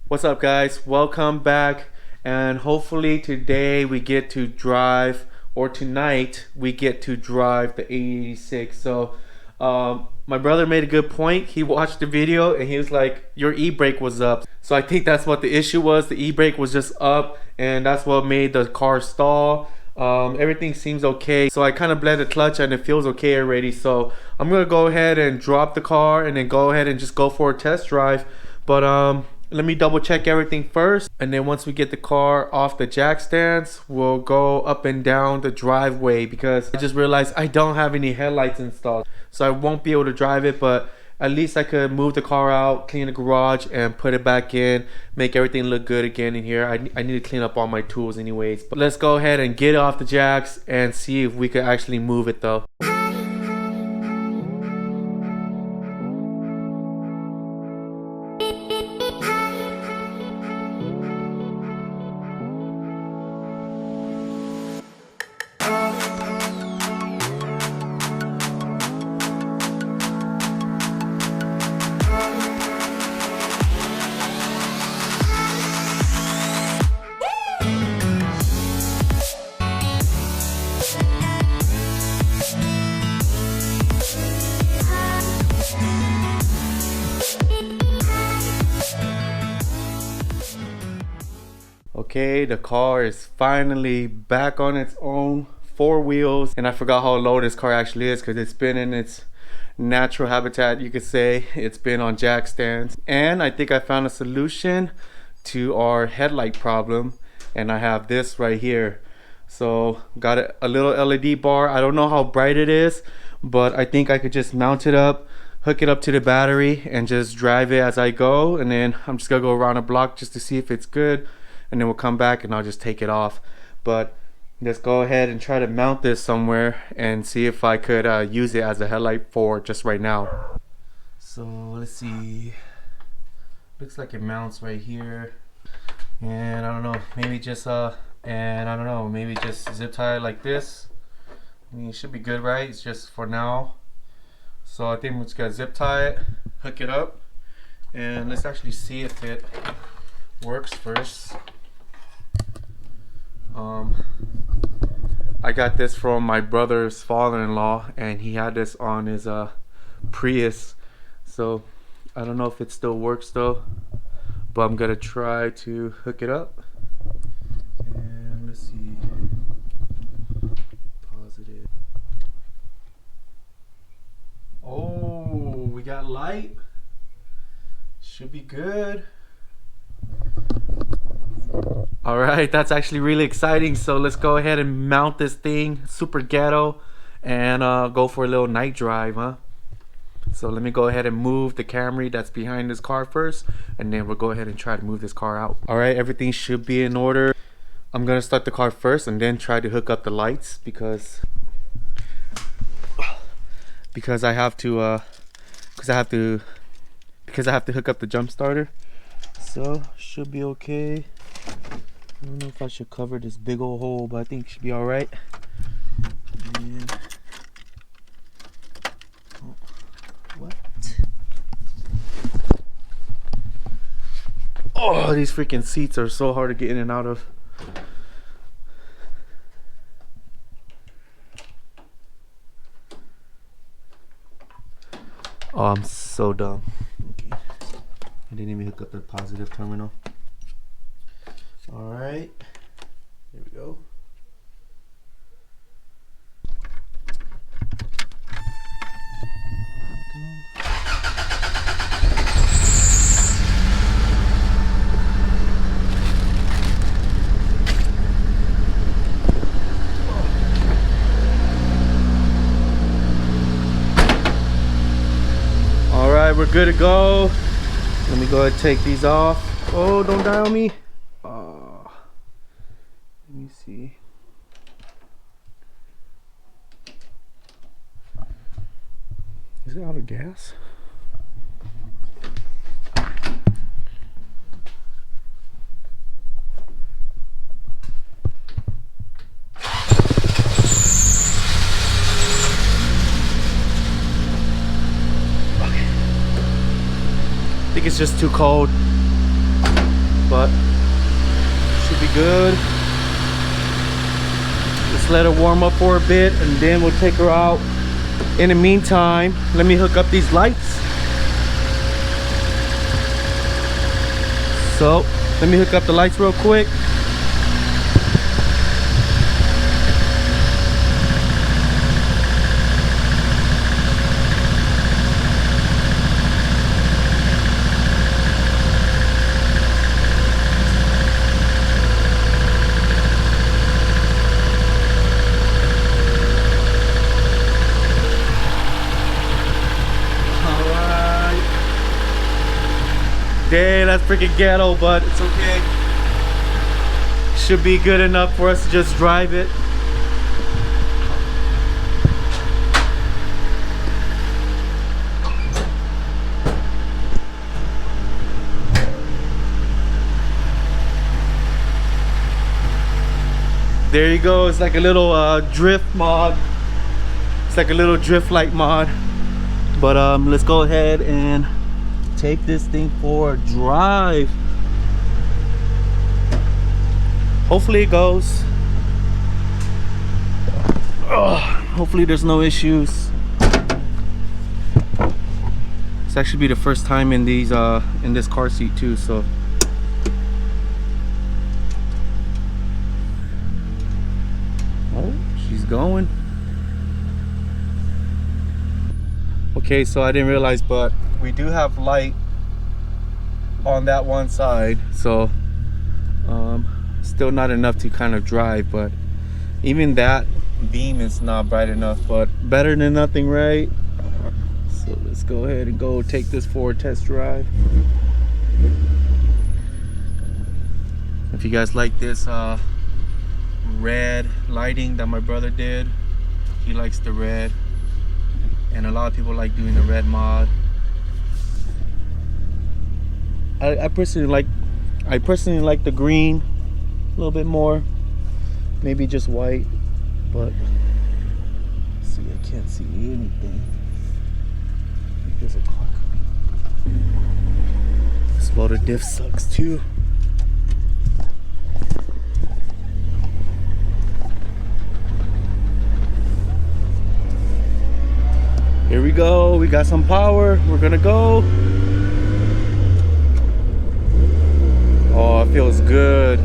What's up, guys? Welcome back, and hopefully today we get to drive, or tonight we get to drive the AE86. So my brother made a good point. He watched the video and he was like, your e-brake was up. So I think that's what the issue was. The e-brake was just up, and that's what made the car stall. Everything seems okay, so I kind of bled the clutch and it feels okay already. So I'm gonna go ahead and drop the car and then go ahead and just go for a test drive. But let me double check everything first, and then once we get the car off the jack stands, we'll go up and down the driveway, because I just realized I don't have any headlights installed, so I won't be able to drive it. But at least I could move the car out, clean the garage, and put it back in, make everything look good again in here. I need to clean up all my tools anyways. But let's go ahead and get it off the jacks and see if we could actually move it though. Okay, the car is finally back on its own four wheels, and I forgot how low this car actually is because it's been in its natural habitat, you could say. It's been on jack stands, and I think I found a solution to our headlight problem, and I have this right here. So got a little LED bar. I don't know how bright it is, but I think I could just mount it up, hook it up to the battery, and just drive it as I go. And then I'm just gonna go around a block just to see if it's good, and then we'll come back and I'll just take it off. But let's go ahead and try to mount this somewhere and see if I could use it as a headlight for just right now. So let's see, looks like it mounts right here, and I don't know, maybe just maybe just zip tie it like this. I mean, it should be good, right? It's just for now. So I think we're just gonna zip tie it, hook it up, and let's actually see if it works first. I got this from my brother's father-in-law, and he had this on his Prius. So I don't know if it still works though, but I'm gonna try to hook it up. And let's see, positive. Oh, we got light. Should be good. Alright, that's actually really exciting. So let's go ahead and mount this thing super ghetto and go for a little night drive, huh? So let me go ahead and move the Camry that's behind this car first, and then we'll go ahead and try to move this car out. Alright, everything should be in order. I'm gonna start the car first and then try to hook up the lights, because I have to hook up the jump starter. So should be okay. I don't know if I should cover this big old hole, but I think it should be alright. Oh, what? Oh, these freaking seats are so hard to get in and out of. Oh, I'm so dumb. Okay. I didn't even hook up the positive terminal. Alright, here we go. Alright, we're good to go. Let me go ahead and take these off. Oh, don't die on me. Let me see. Is it out of gas? I think it's just too cold. good. Just let her warm up for a bit and then we'll take her out. In the meantime, let me hook up these lights. So let me hook up the lights real quick. Dang, that's freaking ghetto, but it's okay. Should be good enough for us to just drive it. There you go. It's like a little drift mod. It's like a little drift light mod. But let's go ahead and take this thing for a drive. Hopefully it goes. Hopefully there's no issues. It's actually be the first time in these in this car seat too, so oh, she's going. Okay, so I didn't realize, but we do have light on that one side, so still not enough to kind of drive, but even that beam is not bright enough, but better than nothing, right? So let's go ahead and go take this for a test drive. If you guys like this red lighting that my brother did, he likes the red, and a lot of people like doing the red mod. I personally like the green a little bit more, maybe just white, but let's see, I can't see anything. There's a car coming. This motor diff sucks too. Here we go, we got some power, we're gonna go. Oh, it feels good.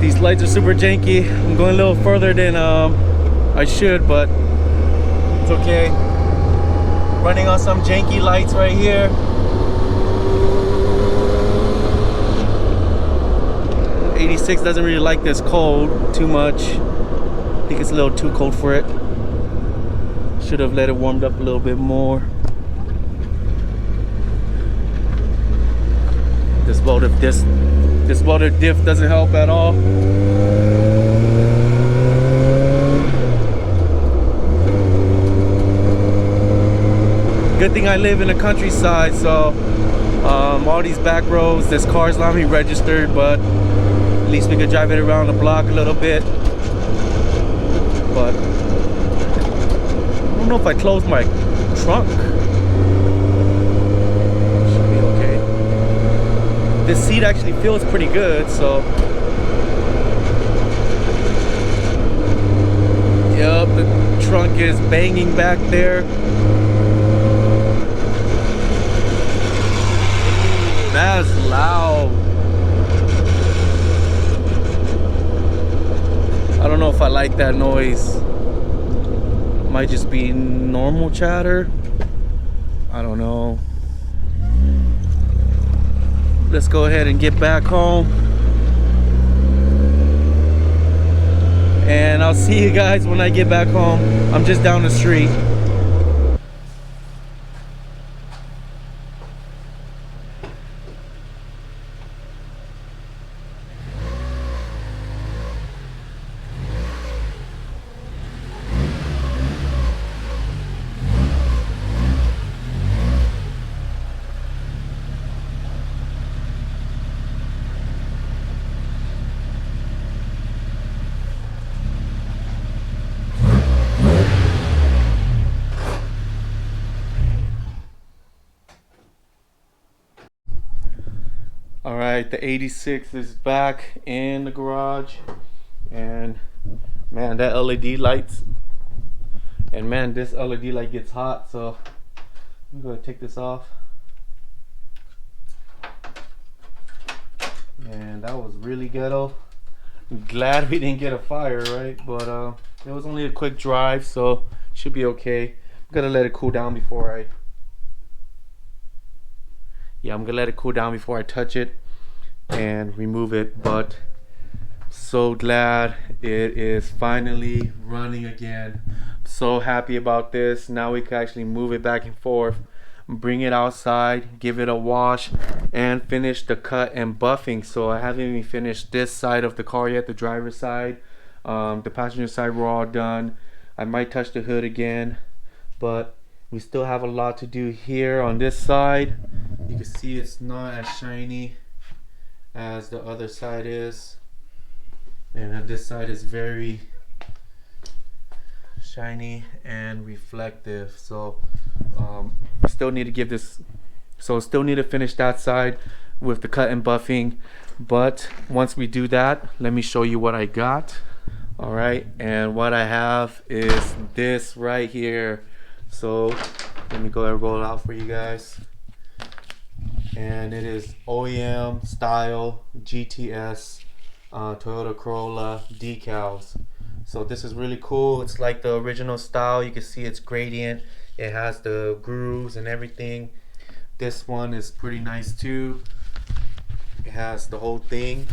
These lights are super janky. I'm going a little further than I should, but it's okay. Running on some janky lights right here. AE86 doesn't really like this cold too much. I think it's a little too cold for it. Should have let it warmed up a little bit more. This motor diff doesn't help at all. Good thing I live in the countryside, so all these back roads, this car's not even registered, but at least we could drive it around the block a little bit. But I don't know if I closed my trunk. Should be okay. This seat actually feels pretty good, so yep, the trunk is banging back there. That's loud. I don't know if I like that noise. Might just be normal chatter. I don't know. Let's go ahead and get back home. And I'll see you guys when I get back home. I'm just down the street. All right, the 86 is back in the garage, and man, that LED lights, and man, this LED light gets hot, so I'm gonna take this off. And that was really ghetto. I'm glad we didn't get a fire, right? But it was only a quick drive, so should be okay. I'm gonna let it cool down before I I'm gonna let it cool down before I touch it and remove it. But so glad it is finally running again. So happy about this. Now we can actually move it back and forth, bring it outside, give it a wash, and finish the cut and buffing. So I haven't even finished this side of the car yet, the driver's side. The passenger side, we're all done. I might touch the hood again, but we still have a lot to do here on this side. You can see it's not as shiny as the other side is, and this side is very shiny and reflective. So still need to give this, so still need to finish that side with the cut and buffing. But once we do that, let me show you what I got. All right, and what I have is this right here. So let me go and roll it out for you guys. And it is OEM style GTS Toyota Corolla decals. So this is really cool. It's like the original style. You can see it's gradient. It has the grooves and everything. This one is pretty nice too. It has the whole thing.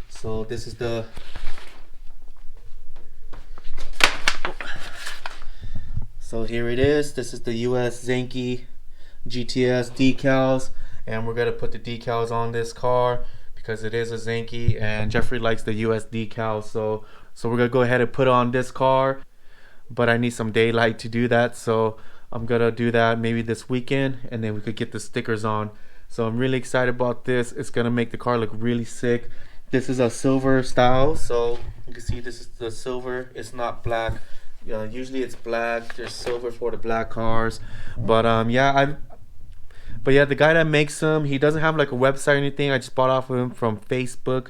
So this is the here it is. This is the US Zenki GTS decals, and we're gonna put the decals on this car because it is a Zenki and Jeffrey likes the US decals. So we're gonna go ahead and put on this car, but I need some daylight to do that, so I'm gonna do that maybe this weekend, and then we could get the stickers on. So I'm really excited about this. It's gonna make the car look really sick. This is a silver style, so you can see this is the silver. It's not black. Usually it's black. There's silver for the black cars, but yeah, the guy that makes them, he doesn't have like a website or anything. I just bought off of him from Facebook.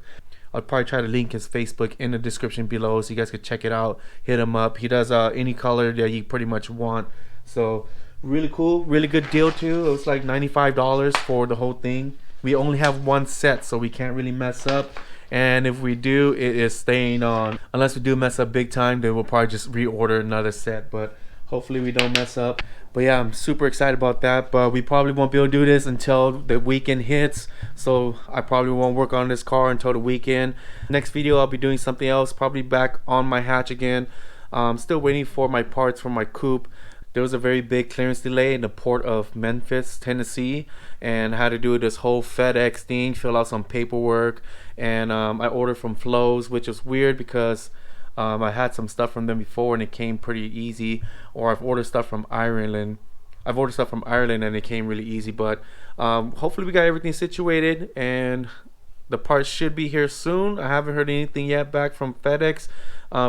I'll probably try to link his Facebook in the description below so you guys could check it out. Hit him up. He does any color that you pretty much want. So really cool, really good deal too. It was like $95 for the whole thing. We only have one set, so we can't really mess up. And if we do, it is staying on. Unless we do mess up big time, then we'll probably just reorder another set. But hopefully we don't mess up. But yeah, I'm super excited about that. But we probably won't be able to do this until the weekend hits. So I probably won't work on this car until the weekend. Next video, I'll be doing something else. Probably back on my hatch again. Still waiting for my parts for my coupe. There was a very big clearance delay in the port of Memphis, Tennessee, and I had to do this whole FedEx thing, fill out some paperwork, and I ordered from Flows, which was weird because I had some stuff from them before and it came pretty easy. Or I've ordered stuff from Ireland. And it came really easy. But hopefully we got everything situated and the parts should be here soon. I haven't heard anything yet back from FedEx.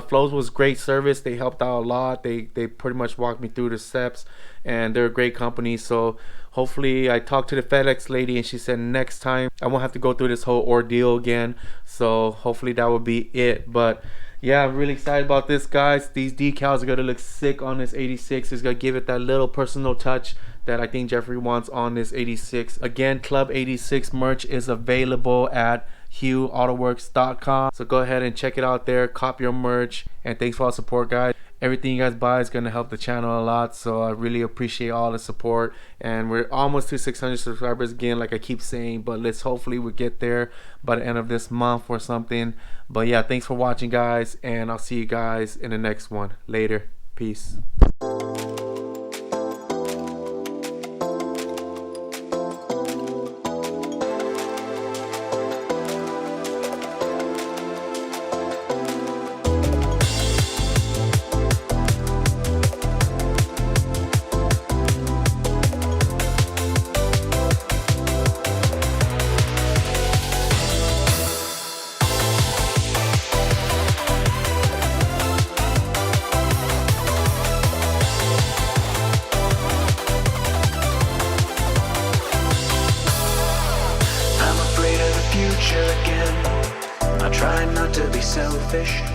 Flows was great service. They helped out a lot. They pretty much walked me through the steps, and they're a great company. So hopefully, I talked to the FedEx lady and she said next time I won't have to go through this whole ordeal again. So hopefully that will be it. But yeah, I'm really excited about this, guys. These decals are gonna look sick on this 86. It's gonna give it that little personal touch that I think Jeffrey wants on this 86. Again, Club 86 merch is available at HeuAutoworks.com. So go ahead and check it out there. Cop your merch. And thanks for all the support, guys. Everything you guys buy is going to help the channel a lot. So I really appreciate all the support. And we're almost to 600 subscribers again, like I keep saying. But let's hopefully we get there by the end of this month or something. But yeah, thanks for watching, guys. And I'll see you guys in the next one. Later. Peace. selfish.